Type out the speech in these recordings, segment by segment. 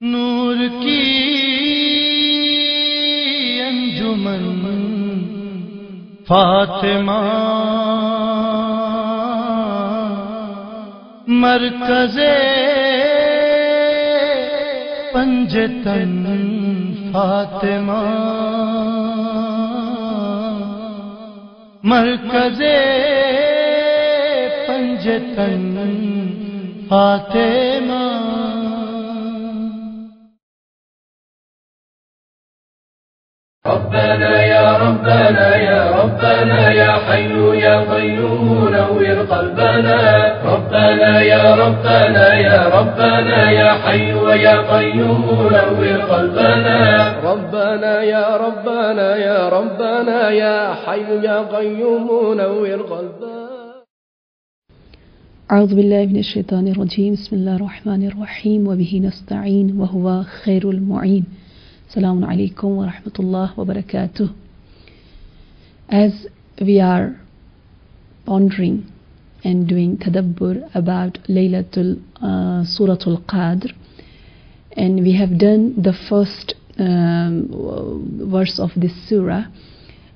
नूर की अंजुमन Fatima मरकज़े Panjtan Fatima मरकज़े Panjtan Fatima ربنا يا ربنا يا ربنا يا حي يا قيوم نور قلبنا ربنا يا ربنا يا ربنا يا حي يا قيوم نور قلبنا ربنا يا ربنا يا ربنا يا حي يا قيوم نور قلبنا. أعوذ بالله من الشيطان الرجيم. بسم الله الرحمن الرحيم وبه نستعين وهو خير المعين. Assalamu alaikum wa rahmatullah wa barakatuh. As we are pondering and doing tadabbur about Laylatul Suratul Qadr, and we have done the first verse of this surah,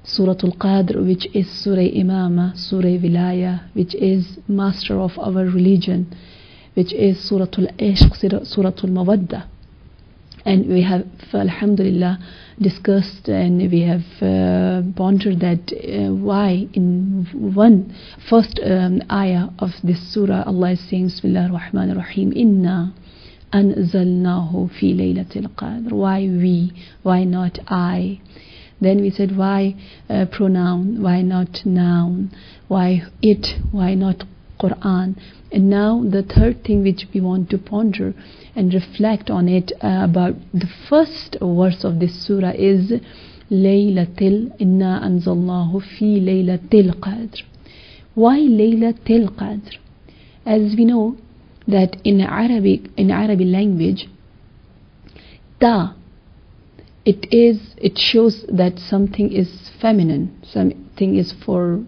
Suratul Qadr, which is Surah Imama, Surah Wilaya, which is master of our religion, which is Suratul Ishq, Suratul Mawaddah. And we have, alhamdulillah, discussed and we have pondered that why in one first ayah of this surah Allah is saying Bismillah ar-Rahman ar-Rahim, Inna anzalnahu fi laylatil qadr. Why we? Why not I? Then we said why pronoun? Why not noun? Why it? Why not Quran? And now the third thing which we want to ponder and reflect on it about the first verse of this surah is Laylatil Inna Anzalnahu Fi Laylatil Qadr. Why Laylatil Qadr? As we know that in Arabic language, ta, it shows that something is feminine, something is for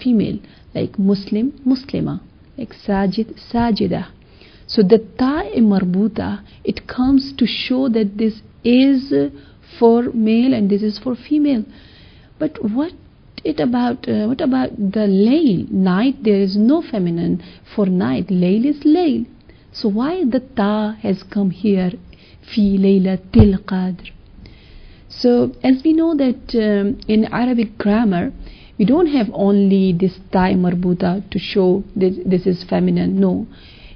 female, like Muslim, Muslima, like Sajid, Sajida. So the ta marbuta, it comes to show that this is for male and this is for female. But what about the layl, night? There is no feminine for night. Layl is layl. So why the ta has come here? Fi laylatil qadr. So as we know that in Arabic grammar, we don't have only this ta marbuta to show that this is feminine. No.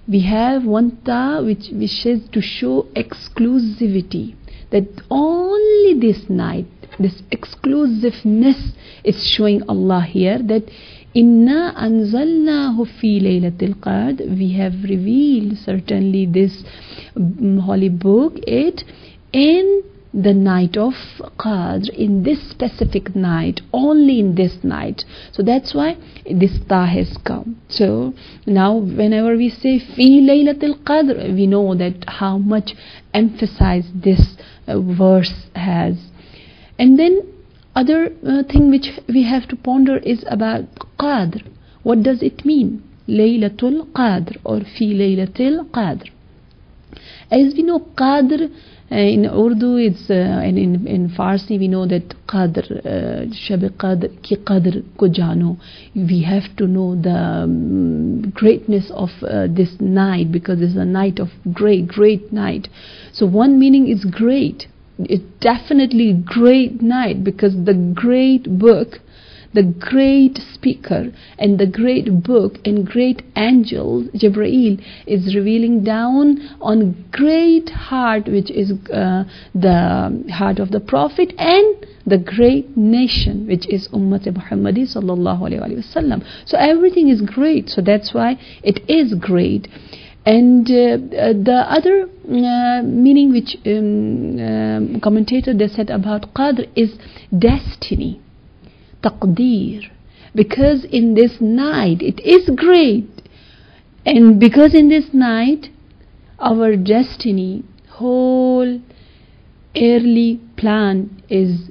We have one ta which wishes to show exclusivity, that only this night, this exclusiveness is showing Allah here, that Inna anzalnahu fi laylatil qadr, we have revealed certainly this holy book, it in the night of Qadr, in this specific night, only in this night. So that's why this ta has come. So now whenever we say fi laylatil qadr, we know that how much emphasis this verse has. And then other thing which we have to ponder is about qadr. What does it mean? Laylatul qadr or fi laylatil qadr. As we know, qadr in Urdu, it's and in Farsi we know that qadr, shab qadr, ki qadr ko jano. We have to know the greatness of this night, because it's a night of great night. So one meaning is great. It's definitely great night, because the great book, the great speaker and the great book and great angel Jibreel is revealing down on great heart, which is the heart of the Prophet and the great nation, which is Ummat Muhammadi sallallahu alaihi wasallam. So everything is great. So that's why it is great. And the other meaning which commentator they said about Qadr is destiny, taqdeer, because in this night it is great, and because in this night our destiny, whole early plan is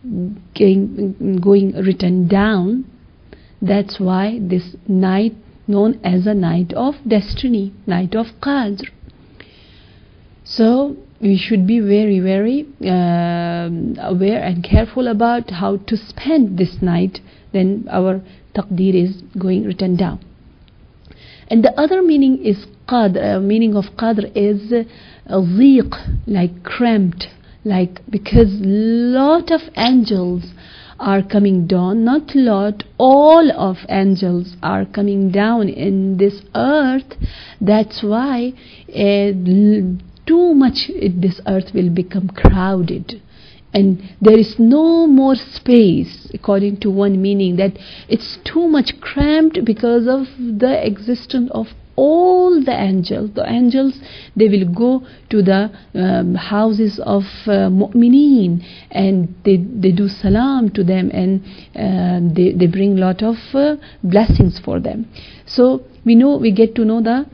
going written down. That's why this night known as a night of destiny, night of Qadr. So we should be very, very aware and careful about how to spend this night. Then our taqdeer is going written down. And the other meaning is qadr. Meaning of qadr is dhiq, like cramped, like because lot of angels are coming down. Not lot, all of angels are coming down in this earth. That's why too much this earth will become crowded, and there is no more space, according to one meaning, that it's too much cramped because of the existence of all the angels. The angels, they will go to the houses of mu'mineen, and they do salam to them, and they bring lot of blessings for them. So we get to know the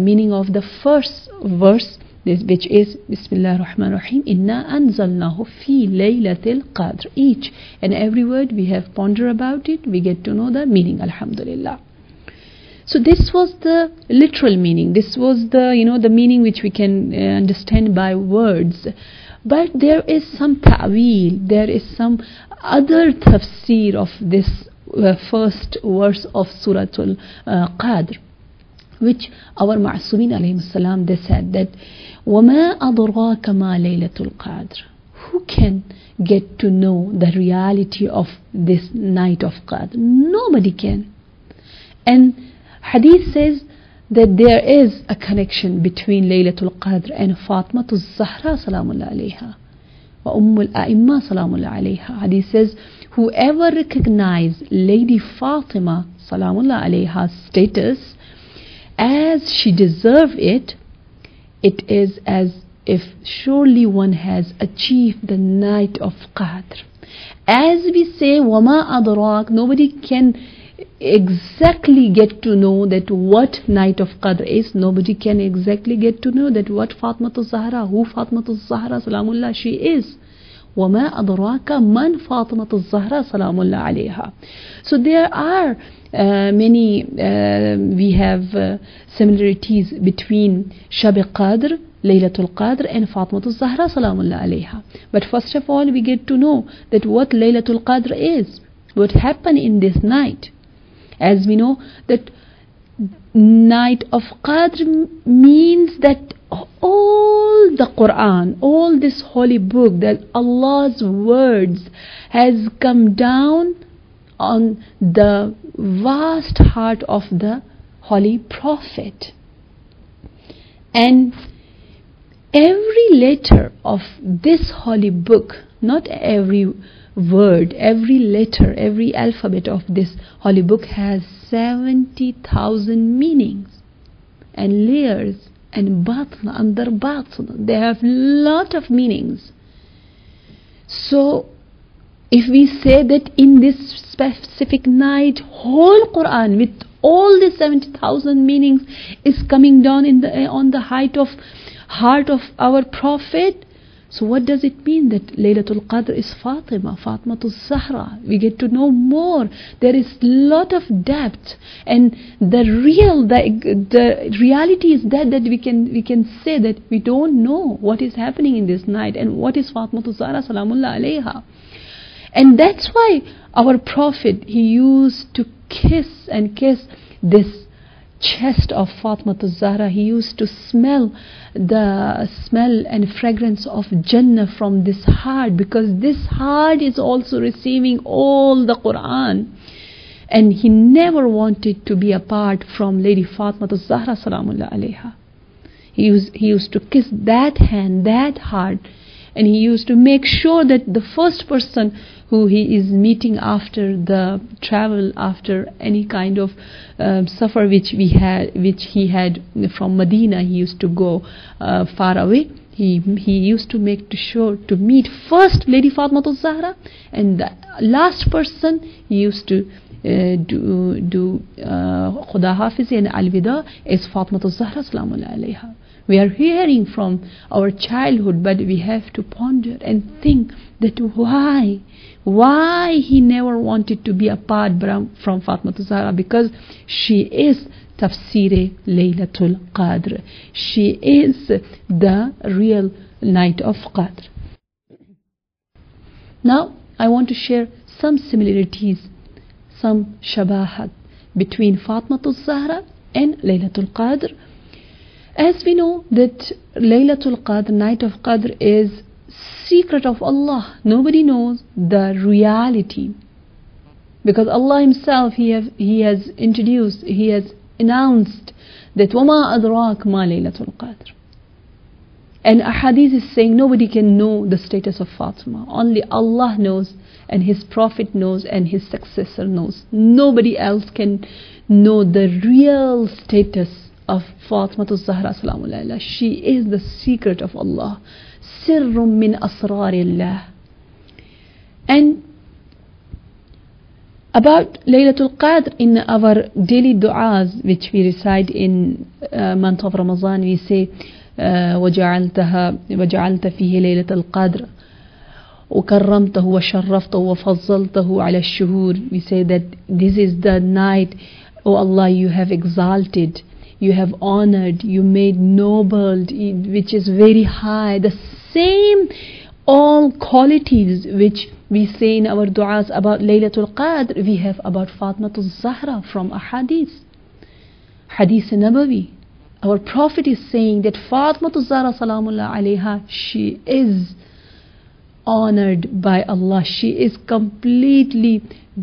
meaning of the first verse, which is Bismillah ar-Rahman ar-Rahim, Inna anzalnahu fi laylatil qadr. Each and every word we have pondered about it, we get to know the meaning, alhamdulillah. So this was the literal meaning. This was the the meaning which we can understand by words. But there is some ta'wil, there is some other tafsir of this first verse of Suratul Qadr, which our Ma'asumin alayhim salam, they said that وَمَا أَضْرَاكَ مَا لَيْلَةُ الْقَادْرِ. Who can get to know the reality of this night of Qadr? Nobody can. And Hadith says that there is a connection between Laylatul Qadr and Fatmatul Zahra salamullah alayha wa Ummul A'imma salamullah alayha. Hadith says, whoever recognize Lady Fatima salamullah alayha's status as she deserved it, it is as if surely one has achieved the night of Qadr. As we say, Wama Adrak, nobody can exactly get to know that what night of Qadr is. Nobody can exactly get to know that what Fatmatul Zahra, who Fatmatul Zahra salamullah she is. وَمَا أَدْرَاكَ مَنْ فَاطِمَةُ الزَّهْرَةُ سَلَامُ اللَّهِ عَلَيْهَا. So there are many, we have similarities between Shab Qadr, Laylatul Qadr and Fatmatul Zahra salamullah alayha. But first of all, we get to know that what Laylatul Qadr is, what happened in this night. As we know that night of Qadr means that all the Quran, all this holy book, that Allah's words has come down on the vast heart of the Holy Prophet. And every letter of this holy book, not every word, every letter, every alphabet of this holy book has 70,000 meanings and layers and batn under batn. They have lot of meanings. So if we say that in this specific night, whole Quran with all the 70,000 meanings is coming down on the heart of our Prophet, so what does it mean that Laylatul Qadr is Fatima, Fatmatul Zahra? We get to know more. There is lot of depth, and the reality is that we can say that we don't know what is happening in this night and what is Fatmatul Zahra salamullah alayha. And that's why our Prophet, he used to kiss this chest of Fatmatul Zahra. He used to smell the smell and fragrance of Jannah from this heart, because this heart is also receiving all the Quran, and he never wanted to be apart from Lady Fatmatul Zahra salamullah alayha. He used to kiss that hand, that heart, and he used to make sure that the first person who he is meeting after the travel, after any kind of safar which he had from Medina, he used to go far away. He used to make sure to meet first Lady Fatmatul Zahra, and the last person he used to do Khuda Hafiz and Al-Wida is Fatmatul Zahra salamullah alayha. We are hearing from our childhood, but we have to ponder and think that why he never wanted to be apart from Fatmatul Zahra, because she is Tafsir Laylatul Qadr. She is the real night of Qadr. Now I want to share some similarities, some shabahat between Fatmatul Zahra and Laylatul Qadr. As we know that Laylatul Qadr, night of Qadr, is secret of Allah. Nobody knows the reality, because Allah himself, he has introduced, he has announced that وَمَا أَدْرَاكَ مَا لَيْلَةُ الْقَدْرِ. And a hadith is saying nobody can know the status of Fatima. Only Allah knows, and His Prophet knows, and His successor knows. Nobody else can know the real status of Fatmatul Zahra Salaamullah alayha. She is the secret of Allah. Sirrum min asrarillah. And about Laylatul Qadr, in our daily du'as which we recite in month of Ramadan, we say وجعلت فيه ليلة القدر وكرمته وشرفته وفضلته على الشهور. We say that this is the night, O Allah, you have exalted, you have honored, you made noble, which is very high. The same all qualities which we say in our du'as about Laylatul Qadr, we have about Fatmatul Zahra from a hadith Nabawi. Our Prophet is saying that Fatmatul Zahra Salamullah alayha, she is honored by Allah. She is completely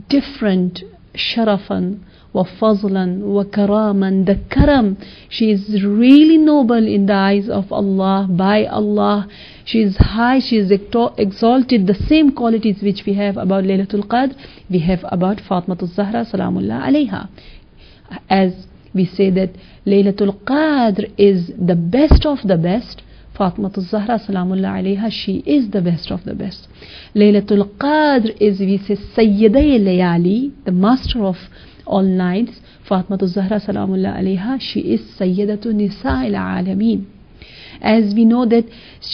different. Sharafan wa fazlan wa karaman. The karam, she is really noble in the eyes of Allah, by Allah. She is high, she is exalted. The same qualities which we have about Laylatul Qadr, we have about Fatmatul Zahra Salamullah alayha. As we say that Laylatul Qadr is the best of the best, Fatmatul Zahra Salamullah alayha, she is the best of the best. Laylatul Qadr is, we say, Sayyedati Layali, the master of all nights. Fatmatul Zahra Salamullah alayha, she is Sayyedatu Nisa'il Alameen. As we know that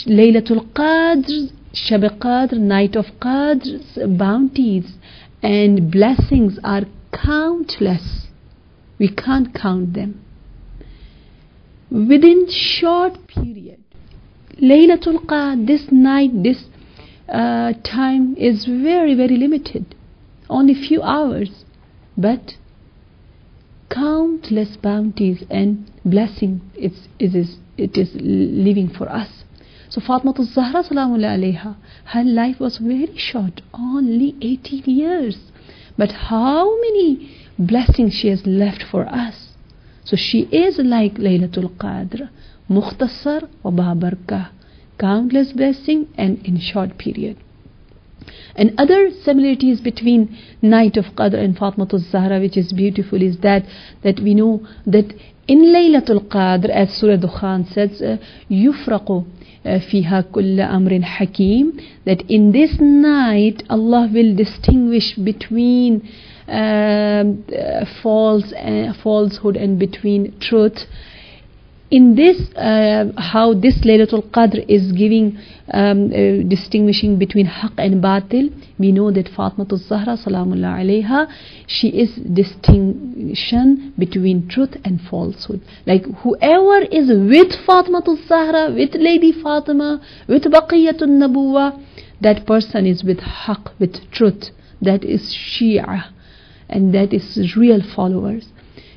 Laylatul Qadr, Shab Qadr, night of Qadr's bounties and blessings are countless. We can't count them. Within short period, Laylatul Qadr, this night, this time is very, very limited. Only few hours. But countless bounties and blessing it is living for us. So Fatmatul Zahra Salamullah alayha, her life was very short, only 18 years. But how many blessings she has left for us. So she is like Laylatul Qadr, Mukhtasar wa Babarka, countless blessing and in short period. And other similarities between night of Qadr and Fatmatul Zahra, which is beautiful, is that we know that in Laylatul Qadr, as Surah Dukhan says, yufraqu fiha kulla amrin hakim, that in this night Allah will distinguish between falsehood and between truth. In this, how this Laylatul Qadr is giving, distinguishing between haq and batil, we know that Fatmatul Zahra Salamullah alayha, she is distinction between truth and falsehood. Like whoever is with Fatmatul Zahra, with Lady Fatima, with Baqiyatun Nabuwa, that person is with haq, with truth. That is Shia, and that is real followers.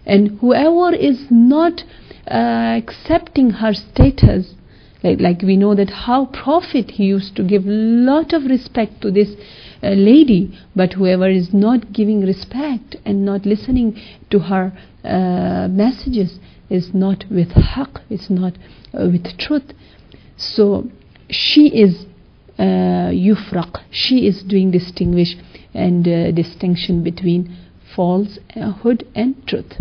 And whoever is not accepting her status, like we know that how Prophet, he used to give lot of respect to this lady, but whoever is not giving respect and not listening to her messages is not with haqq, is not with truth. So she is yufraq, she is doing distinguish and distinction between falsehood and truth.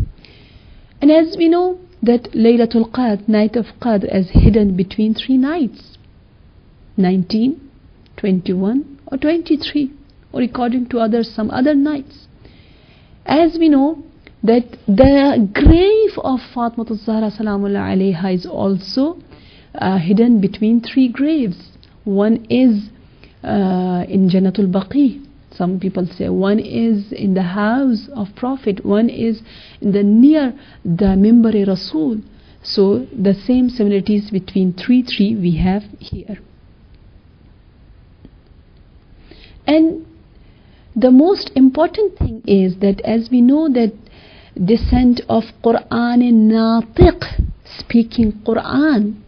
And as we know that Laylatul Qadr, night of Qadr, is hidden between 3 nights, 19, 21 or 23, or according to others some other nights. As we know that the grave of Fatima Zahra Salamullah alayha is also hidden between 3 graves. One is in Jannatul Baqi. Some people say one is in the house of Prophet, one is in the near the Mimbar Rasul. So the same similarities between 3 we have here. And the most important thing is that, as we know, that descent of Quran and Natiq, speaking Quran,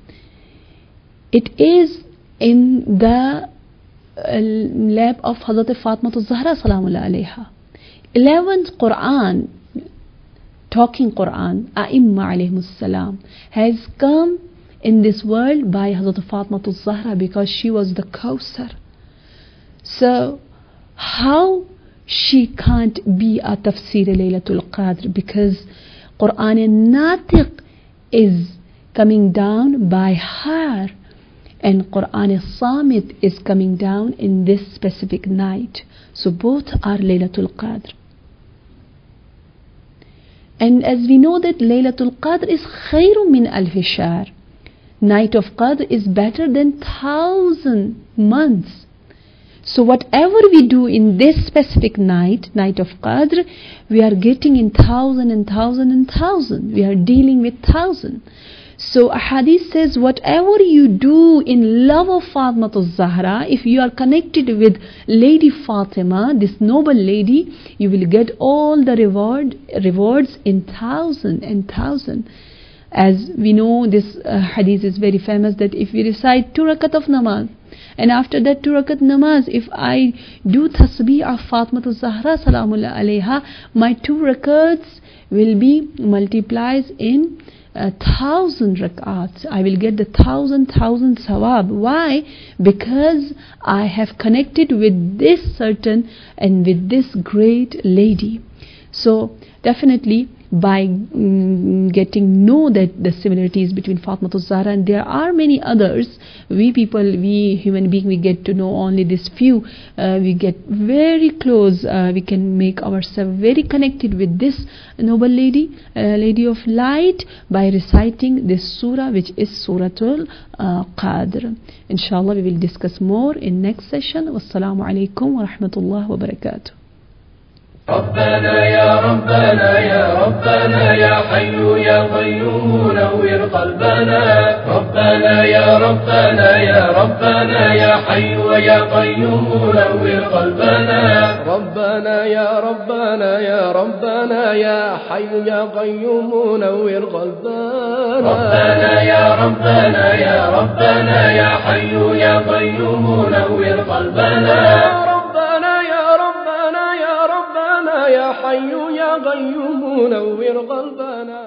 it is in the lap of Hazrat Fatima Zahra Salamullah alayha. 11th Quran, talking Quran, A'imma alayhimus salam, has come in this world by Hazrat Fatima Zahra, because she was the Kawthar. So how she can't be a tafsir Laylatul Qadr, because Quran and Natiq is coming down by her, and Quran Samit is coming down in this specific night. So both are Laylatul Qadr. And as we know that Laylatul Qadr is khayrun min alf shahr. Night of Qadr is better than 1,000 months. So whatever we do in this specific night, night of Qadr, we are getting in 1,000 and 1,000 and 1,000. We are dealing with 1,000. So a hadith says, whatever you do in love of Fatima Zahra, if you are connected with Lady Fatima, this noble lady, you will get all the rewards in 1,000 and 1,000. As we know, this hadith is very famous, that if we recite 2 rakat of namaz, and after that 2 rakat namaz, if I do tasbih of Fatima Zahra Salamullah alayha, my 2 rakats will be multiplied in 1,000 rak'ats. I will get the 1,000 sawab. Why? Because I have connected with this certain and with this great lady. So definitely, by getting know that the similarities between Fatima Zahra, and there are many others, we human beings, we get to know only this few. We get very close, we can make ourselves very connected with this noble lady, lady of light, by reciting this surah, which is Suratul Qadr. Inshallah, we will discuss more in next session. Wassalamu alaikum wa rahmatullahi wa barakatuh. ربنا يا ربنا يا ربنا يا حي يا قيوم نور قلبنا. ربنا يا ربنا يا ربنا يا حي يا قيوم نور قلبنا. ربنا يا ربنا يا ربنا يا حي يا قيوم نور قلبنا. ربنا يا ربنا يا ربنا يا حي يا قيوم نور قلبنا. يا حي يا قيوم نور قلبنا.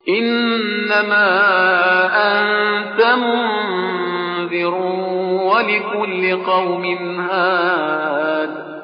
إنما أنت منذر ولكل قوم هاد.